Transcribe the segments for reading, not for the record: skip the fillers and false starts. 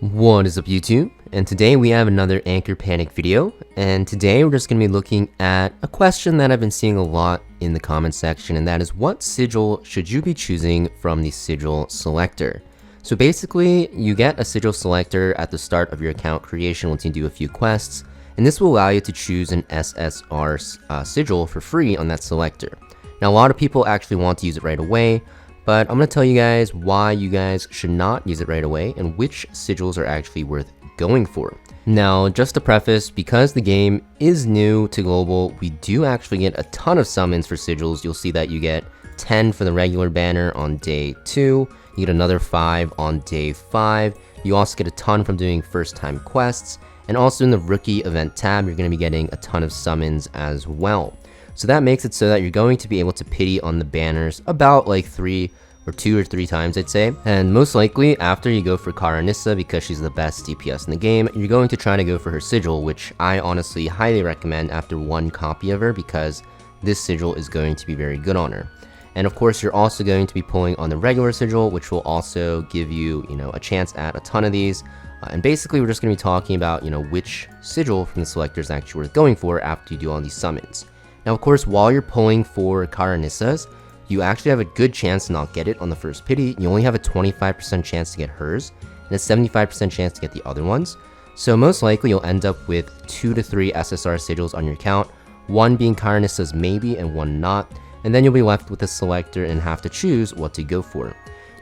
What is up YouTube? And today we have another Anchor Panic video, and today we're just going to be looking at a question that I've been seeing a lot in the comment section, and that is, what sigil should you be choosing from the Sigil Selector? So basically, you get a Sigil Selector at the start of your account creation once you do a few quests, and this will allow you to choose an SSR sigil for free on that selector. Now a lot of people actually want to use it right away, but I'm going to tell you guys why you guys should not use it right away and which sigils are actually worth going for. Now, just to preface, because the game is new to global, we do actually get a ton of summons for sigils. You'll see that you get 10 for the regular banner on day 2, you get another 5 on day 5, you also get a ton from doing first time quests, and also in the rookie event tab, you're going to be getting a ton of summons as well. So that makes it so that you're going to be able to pity on the banners about like 2 or 3 times, I'd say. And most likely, after you go for Karanissa, because she's the best DPS in the game, you're going to try to go for her sigil, which I honestly highly recommend after one copy of her, because this sigil is going to be very good on her. And of course, you're also going to be pulling on the regular sigil, which will also give you, a chance at a ton of these. And basically, we're just going to be talking about, which sigil from the selector is actually worth going for after you do all these summons. Now, of course, while you're pulling for Karanissas, you actually have a good chance to not get it on the first pity. You only have a 25% chance to get hers, and a 75% chance to get the other ones. So most likely, you'll end up with 2 to 3 SSR sigils on your account, one being Karanissas maybe, and one not, and then you'll be left with the selector and have to choose what to go for.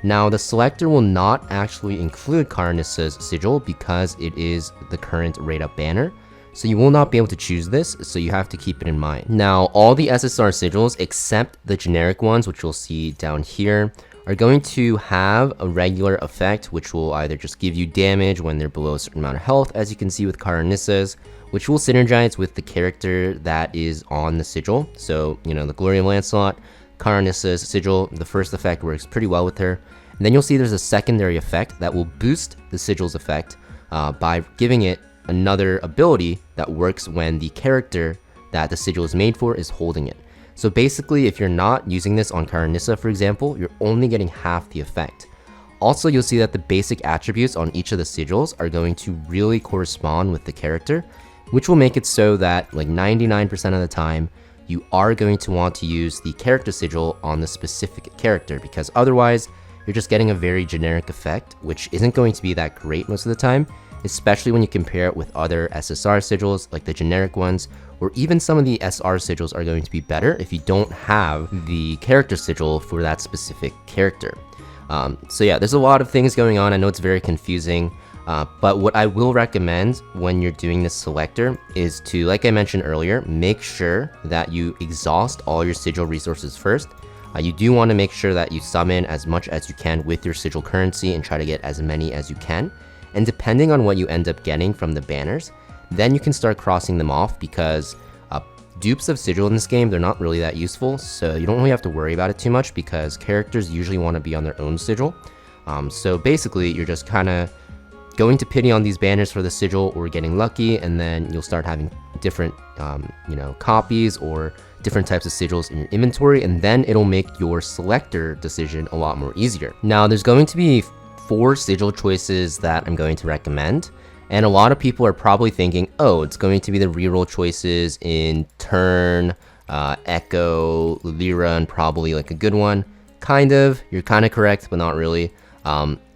Now, the selector will not actually include Karanissas sigil because it is the current rate up banner. So you will not be able to choose this, so you have to keep it in mind. Now, all the SSR sigils, except the generic ones, which you'll see down here, are going to have a regular effect, which will either just give you damage when they're below a certain amount of health, as you can see with Karanissas, which will synergize with the character that is on the sigil. So, the Glory of Lancelot, Karanissas sigil, the first effect works pretty well with her. And then you'll see there's a secondary effect that will boost the sigil's effect by giving it another ability that works when the character that the sigil is made for is holding it. So basically, if you're not using this on Karanissa, for example, you're only getting half the effect. Also, you'll see that the basic attributes on each of the sigils are going to really correspond with the character, which will make it so that like 99% of the time, you are going to want to use the character sigil on the specific character, because otherwise, you're just getting a very generic effect, which isn't going to be that great most of the time, especially when you compare it with other SSR sigils like the generic ones, or even some of the SR sigils are going to be better if you don't have the character sigil for that specific character. So yeah, there's a lot of things going on. I know it's very confusing, but what I will recommend when you're doing this selector is to, like I mentioned earlier, make sure that you exhaust all your sigil resources first. You do want to make sure that you summon as much as you can with your sigil currency and try to get as many as you can. And depending on what you end up getting from the banners, then you can start crossing them off, because dupes of sigil in this game, they're not really that useful, so you don't really have to worry about it too much because characters usually want to be on their own sigil. So basically, you're just kind of going to pity on these banners for the sigil or getting lucky, and then you'll start having different copies or different types of sigils in your inventory, and then it'll make your selector decision a lot more easier. Now, there's going to be 4 sigil choices that I'm going to recommend, and a lot of people are probably thinking, oh, it's going to be the reroll choices in Turn, Echo, Lyra, and probably like a good one. Kind of, you're kind of correct, but not really.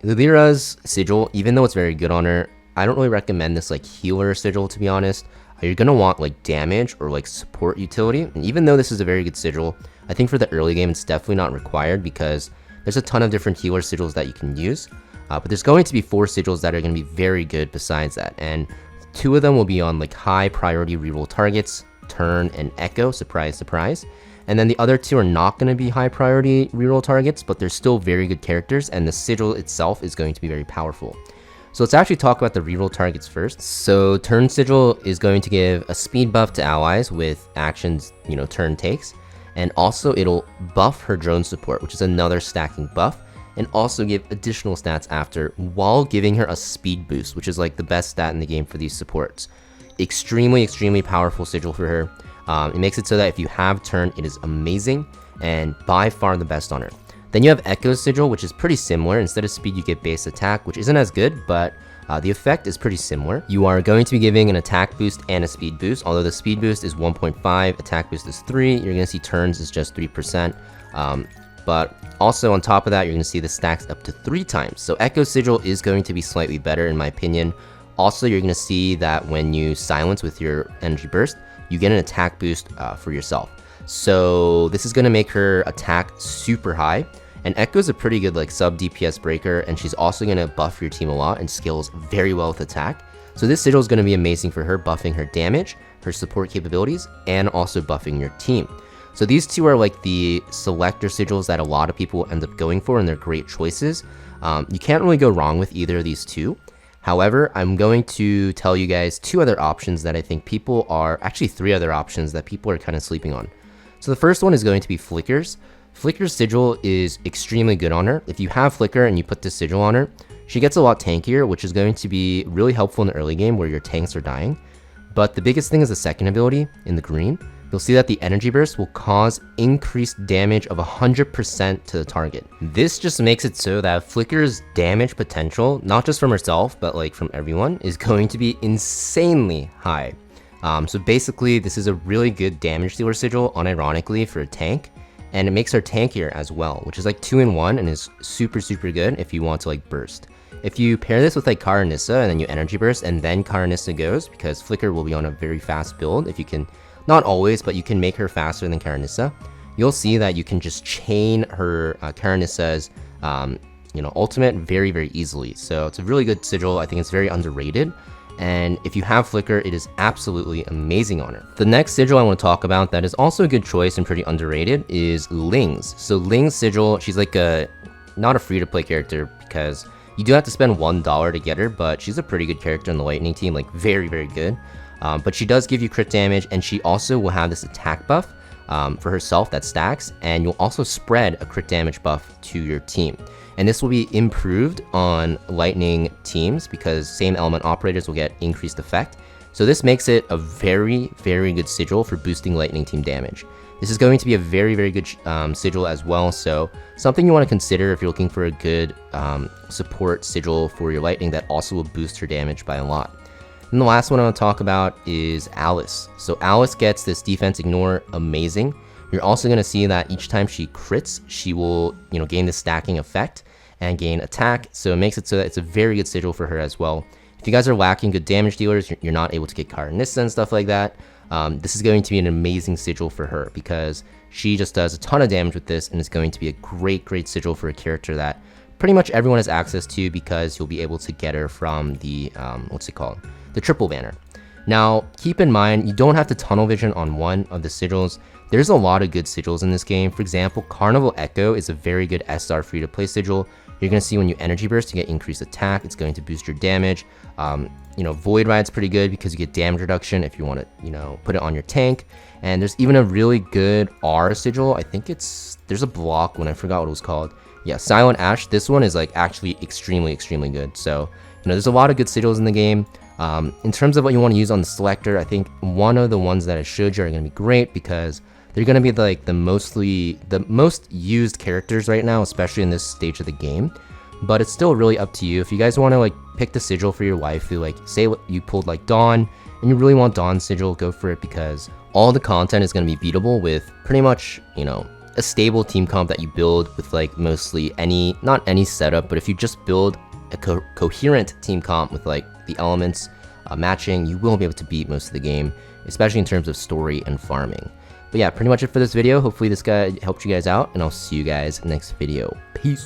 Lyra's sigil, even though it's very good on her, I don't really recommend this like healer sigil, to be honest. You're gonna want like damage or like support utility, and even though this is a very good sigil, I think for the early game it's definitely not required, because there's a ton of different healer sigils that you can use, but there's going to be 4 sigils that are going to be very good besides that, and 2 of them will be on like high priority reroll targets, Turn and Echo, surprise, surprise, and then the other 2 are not going to be high priority reroll targets, but they're still very good characters, and the sigil itself is going to be very powerful. So let's actually talk about the reroll targets first. So Turn sigil is going to give a speed buff to allies with actions, Turn takes. And also it'll buff her drone support, which is another stacking buff, and also give additional stats after, while giving her a speed boost, which is like the best stat in the game for these supports. Extremely, extremely powerful sigil for her. It makes it so that if you have Turn, it is amazing, and by far the best on her. Then you have Echo's sigil, which is pretty similar. Instead of speed, you get base attack, which isn't as good, but The effect is pretty similar. You are going to be giving an attack boost and a speed boost. Although the speed boost is 1.5, attack boost is 3. You're going to see turns is just 3%. But also on top of that, you're going to see the stacks up to 3 times. So Echo Sigil is going to be slightly better in my opinion. Also, you're going to see that when you silence with your energy burst, you get an attack boost for yourself. So this is going to make her attack super high. And Echo is a pretty good like sub DPS breaker, and she's also going to buff your team a lot and scales very well with attack. So this sigil is going to be amazing for her, buffing her damage, her support capabilities, and also buffing your team. So these two are like the selector sigils that a lot of people end up going for, and they're great choices. You can't really go wrong with either of these two. However, I'm going to tell you guys 2 other options that I think people are, actually 3 other options that people are kind of sleeping on. So the first one is going to be Flicker's. Flicker's sigil is extremely good on her. If you have Flicker and you put this sigil on her, she gets a lot tankier, which is going to be really helpful in the early game where your tanks are dying. But the biggest thing is the second ability in the green. You'll see that the energy burst will cause increased damage of 100% to the target. This just makes it so that Flicker's damage potential, not just from herself, but like from everyone, is going to be insanely high. So basically, this is a really good damage dealer sigil, unironically, for a tank. And it makes her tankier as well, which is like 2-in-1 and is super good if you want to like burst. If you pair this with like Karanissa and then you energy burst and then Karanissa goes, because Flicker will be on a very fast build, if you can, not always, but you can make her faster than Karanissa, you'll see that you can just chain her Karanissa's ultimate very easily. So it's a really good sigil. I think it's very underrated. And if you have Flicker, it is absolutely amazing on her. The next sigil I want to talk about that is also a good choice and pretty underrated is Ling's. So Ling's sigil, she's like not a free-to-play character because you do have to spend $1 to get her, but she's a pretty good character on the Lightning team, like very good. But she does give you crit damage, and she also will have this attack buff for herself that stacks, and you'll also spread a crit damage buff to your team. And this will be improved on Lightning teams because same element operators will get increased effect. So this makes it a very good sigil for boosting Lightning team damage. This is going to be a very good sigil as well, so something you want to consider if you're looking for a good support sigil for your Lightning that also will boost her damage by a lot. And the last one I want to talk about is Alice. So Alice gets this defense ignore amazing. You're also going to see that each time she crits, she will gain the stacking effect and gain attack, so it makes it so that it's a very good sigil for her as well. If you guys are lacking good damage dealers, you're not able to get Karanissa and stuff like that, this is going to be an amazing sigil for her because she just does a ton of damage with this and is going to be a great sigil for a character that pretty much everyone has access to because you'll be able to get her from the, the triple banner. Now, keep in mind, you don't have to tunnel vision on one of the sigils. There's a lot of good sigils in this game. For example, Carnival Echo is a very good SR free-to-play sigil. You're going to see when you energy burst, you get increased attack. It's going to boost your damage. Void Ride's pretty good because you get damage reduction if you want to, put it on your tank. And there's even a really good R sigil. I think there's a block when I forgot what it was called. Yeah, Silent Ash. This one is like actually extremely good. So, there's a lot of good sigils in the game. In terms of what you want to use on the selector, I think one of the ones that I showed you are going to be great because they're going to be like the most used characters right now, especially in this stage of the game. But it's still really up to you. If you guys want to like pick the sigil for your waifu, like say what you pulled like Dawn and you really want Dawn sigil, go for it because all the content is going to be beatable with pretty much, a stable team comp that you build with like mostly not any setup, but if you just build a coherent team comp with like the elements matching, you will be able to beat most of the game, especially in terms of story and farming. But yeah, pretty much it for this video. Hopefully this guy helped you guys out, and I'll see you guys next video.